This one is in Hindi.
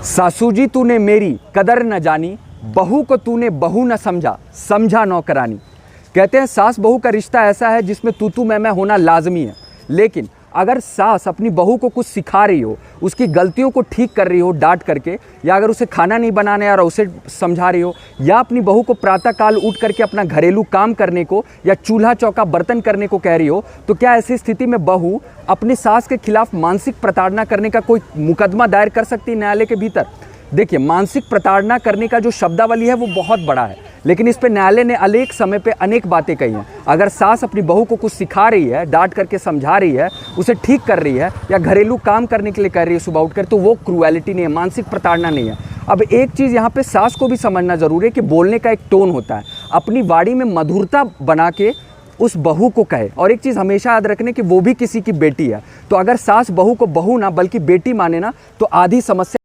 सासू जी तूने मेरी कदर न जानी, बहू को तूने बहू न समझा, समझा नौकरानी। कहते हैं सास बहू का रिश्ता ऐसा है जिसमें तू मैं होना लाजमी है। लेकिन अगर सास अपनी बहू को कुछ सिखा रही हो, उसकी गलतियों को ठीक कर रही हो डांट करके, या अगर उसे खाना नहीं बनाने आ रहा उसे समझा रही हो, या अपनी बहू को प्रातःकाल उठ करके अपना घरेलू काम करने को या चूल्हा चौका बर्तन करने को कह रही हो, तो क्या ऐसी स्थिति में बहू अपनी सास के खिलाफ मानसिक प्रताड़ना करने का कोई मुकदमा दायर कर सकती है न्यायालय के भीतर? देखिए, मानसिक प्रताड़ना करने का जो शब्दावली है वो बहुत बड़ा है, लेकिन इस पे न्यायालय ने अनेक समय पे अनेक बातें कही हैं। अगर सास अपनी बहू को कुछ सिखा रही है, डांट करके समझा रही है, उसे ठीक कर रही है, या घरेलू काम करने के लिए कह रही है सुबह उठकर, तो वो क्रूएलिटी नहीं है, मानसिक प्रताड़ना नहीं है। अब एक चीज़ यहाँ पे सास को भी समझना जरूरी है कि बोलने का एक टोन होता है, अपनी वाणी में मधुरता बना के उस बहू को कहे। और एक चीज़ हमेशा याद रखने कि वो भी किसी की बेटी है, तो अगर सास बहू को बहू ना बल्कि बेटी माने ना, तो आधी समस्या